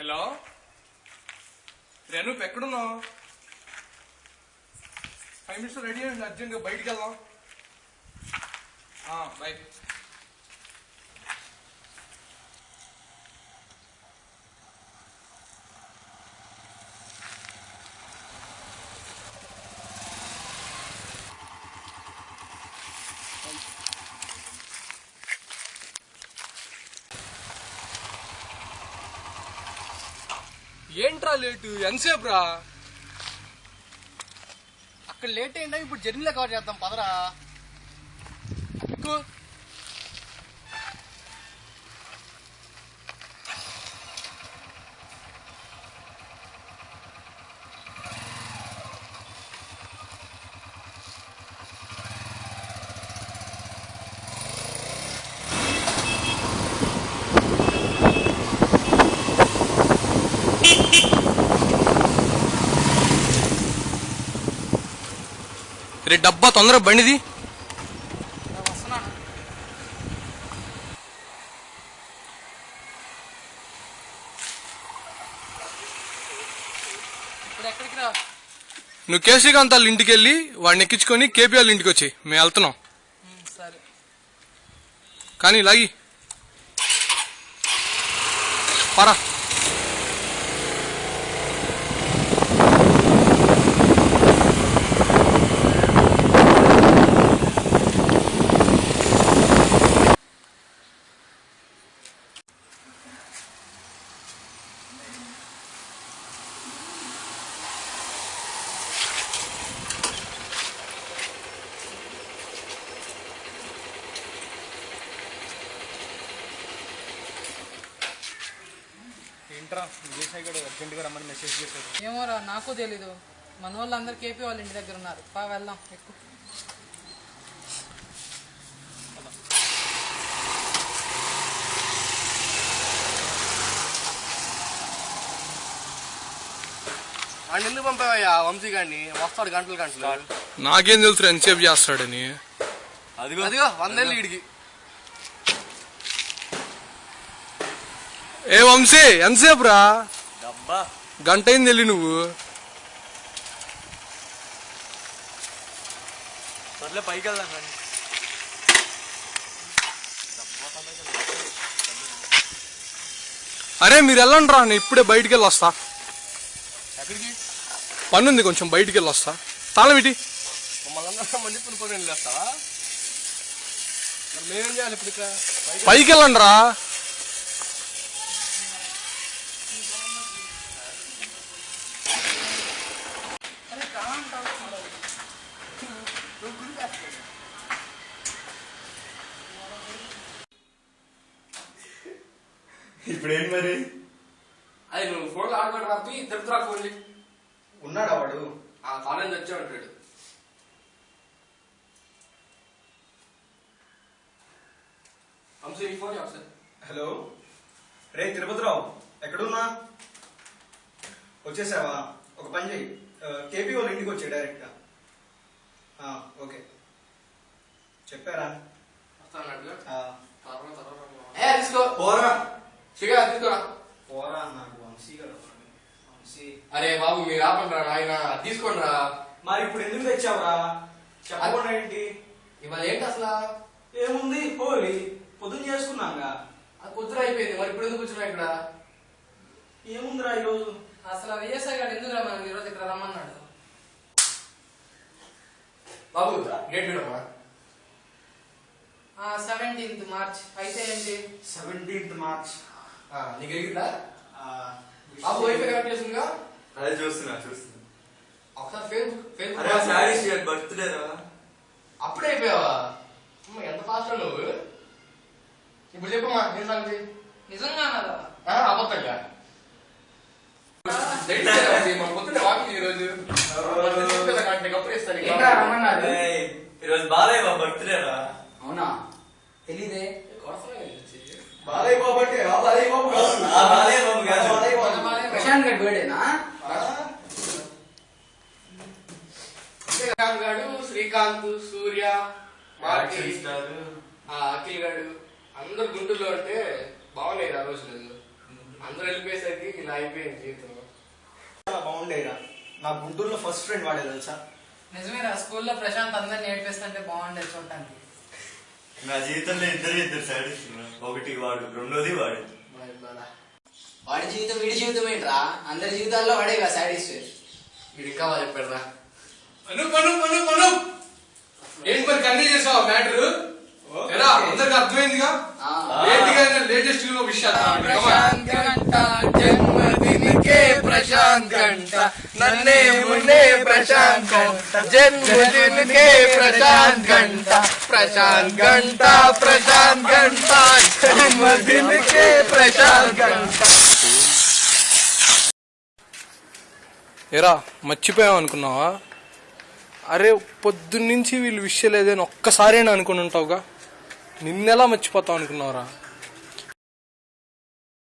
Hello Renu ఎక్కడున్నావు? 5 minutes ready అయ్యండి, అర్జెంట్గా బయటికి వెళ్దాం. బై. ఏంట్రా లేటు? ఎంతసేపు రా? అక్కడ లేట్ అయిందా? ఇప్పుడు జర్నీలో కవర్ చేద్దాం పదరా. ఎక్కువ రే డబ్బా తొందరగా బండిది. నువ్వు కేశీకాంత్ వాళ్ళ ఇంటికి వెళ్ళి వాడిని ఎక్కించుకొని కేపీ వాళ్ళ ఇంటికి వచ్చి మేము వెళ్తున్నాం. కానీ లాగి పరా. అర్జెంట్గా రమ్మని మెసేజ్ చేశారు. ఏమోరా, నాకు తెలీదు. మన వాళ్ళందరూ కేపీ వాళ్ళ ఇంటి దగ్గర ఉన్నారు. వెళ్దాం. ఎక్కువ వాడిని ఎందుకు పంపావయ్యా? వంశీ గారిని వస్తాడు గంటలు. నాకేం తెలుసు ఎంతసేపు చేస్తాడని. అదిగో 100 ఏళ్ళు వీడికి. ఏ వంశీ ఎంతసేపు రా? గంట అయింది వెళ్ళి నువ్వు. పైకి వెళ్దాం. అరే మీరు వెళ్ళండి రా, నేను ఇప్పుడే బయటికి వెళ్ళి వస్తా. ఎక్కడికి? పని ఉంది, కొంచెం బయటికి వెళ్ళి వస్తా. తాళం ఇటీ. మళ్ళీ పులిపోయి వెళ్ళేస్తావా? మేమేం చేయాలి ఇప్పుడు? ఇక్కడ పైకి వెళ్ళండి రా. ఇప్పుడేంటి మరి? అది నువ్వు ఫోన్లో ఆడుకోవడం రాపి తిరుపతిరా ఫోన్ ఉన్నాడా వాడు? ఆ కాలేజ్ వచ్చే ఉంటాడు. Phone sir. హలో రే తిరుపతిరావు, ఎక్కడున్నా? వచ్చేసావా? ఒక పని చెయ్యి, కేపీ వాళ్ళ ఇంటికి వచ్చాయి డైరెక్ట్ గా. ఓకే చెప్పారా? తీసుకో పోరా తీసుకోరా. పోరా నాకు వంశీ గారు. అరే బాబు మీరు ఆపండి రా ఆయన, తీసుకోండి రా. మరి ఇప్పుడు ఎందుకు తెచ్చావురా? చెప్పకుండా ఏంటి? ఇవాళ ఏంటి అసలు? ఏముంది, హోలీ పొద్దున్న చేసుకున్నాగా. అది పొద్దున అయిపోయింది, మరి ఇప్పుడు ఎందుకు వచ్చినా ఇక్కడ? ఏముందిరా ఈరోజు? అసలు విఎస్ఐ గారు ఎందుకు రమ్మన్నాడు ఈరోజు ఇక్కడ రమ్మన్నాడు? బాబు డేట్ చూడమ్మా. 17th March. అయితే ఏంటి? 17th March. నీకు ఎగిరిందా? బాబు వైఫై కనెక్ట్ చేసిందిగా? అదే చూస్తున్నా. ఒకసారి ఫేస్బుక్ బర్త్డే రా. అప్పుడే అయిపోయావా? ఎంత ఫాస్ట్ నువ్వు. ఇప్పుడు చెప్పమ్మా ఏం సంగతి? నిజంగానరా? అబద్ధంగా పొద్దున్నే వాకింగ్ ఈరోజు ఈరోజు బాలయ్య బాబు బర్త్డే రా. అవునా? తెలీదే. బాలయ్య బాబు అంటే బాలయ్య బాబు ప్రశాంత్ గారి బర్త్డేనా? శ్రీకాంత్ గారు, శ్రీకాంత్, సూర్య, అఖిల్ గారు అందరు గుంటూరులో అంటే బాగున్నాయి ఆ రోజులు. అందరూ వెళ్ళిపోయేసరికి ఇలా అయిపోయింది జీవితం. చాలా బాగుండేరా. నా గుంటూరులో ఫస్ట్ ఫ్రెండ్ వాడే తెలుసా. నిజమేరా, స్కూల్లో ప్రశాంత్ అందరిని నేర్పిస్తుంటే బాగుండేది చూడటానికి. నా జీవితంలో ఇద్దరు సాటిస్ఫై, ఒకటి వాడు, రెండోది వాడు. వాడి జీవితం వీడి జీవితం ఏంట్రా? అందరి జీవితాల్లో వాడేగా సాటిస్ఫై. వీడు ఇంకా బాగా చెప్పాడు రా. ఏంటి మరి కన్నీ చేసావా మ్యాటర్? ఎరా అందరికి అర్థమైందిగా. లేటెస్ట్ విషయాలు ప్రశాంత్ గంట జన్మదినకే ప్రశాంత్ గంట నన్నే మున్నే ప్రశాంత్ గంట జన్మదినకే ప్రశాంత్ గంట ప్రశాంత్ గంట ప్రశాంత్ గంట జన్మదినకే ప్రశాంత్ గంట. ఎరా మర్చిపోయావు అనుకున్నావా? అరే పొద్దున్నుంచి వీళ్ళు విషయం లేదని ఒక్కసారైనా అనుకుని ఉంటావుగా. నిన్నెలా మర్చిపోతావు అనుకున్నావురా?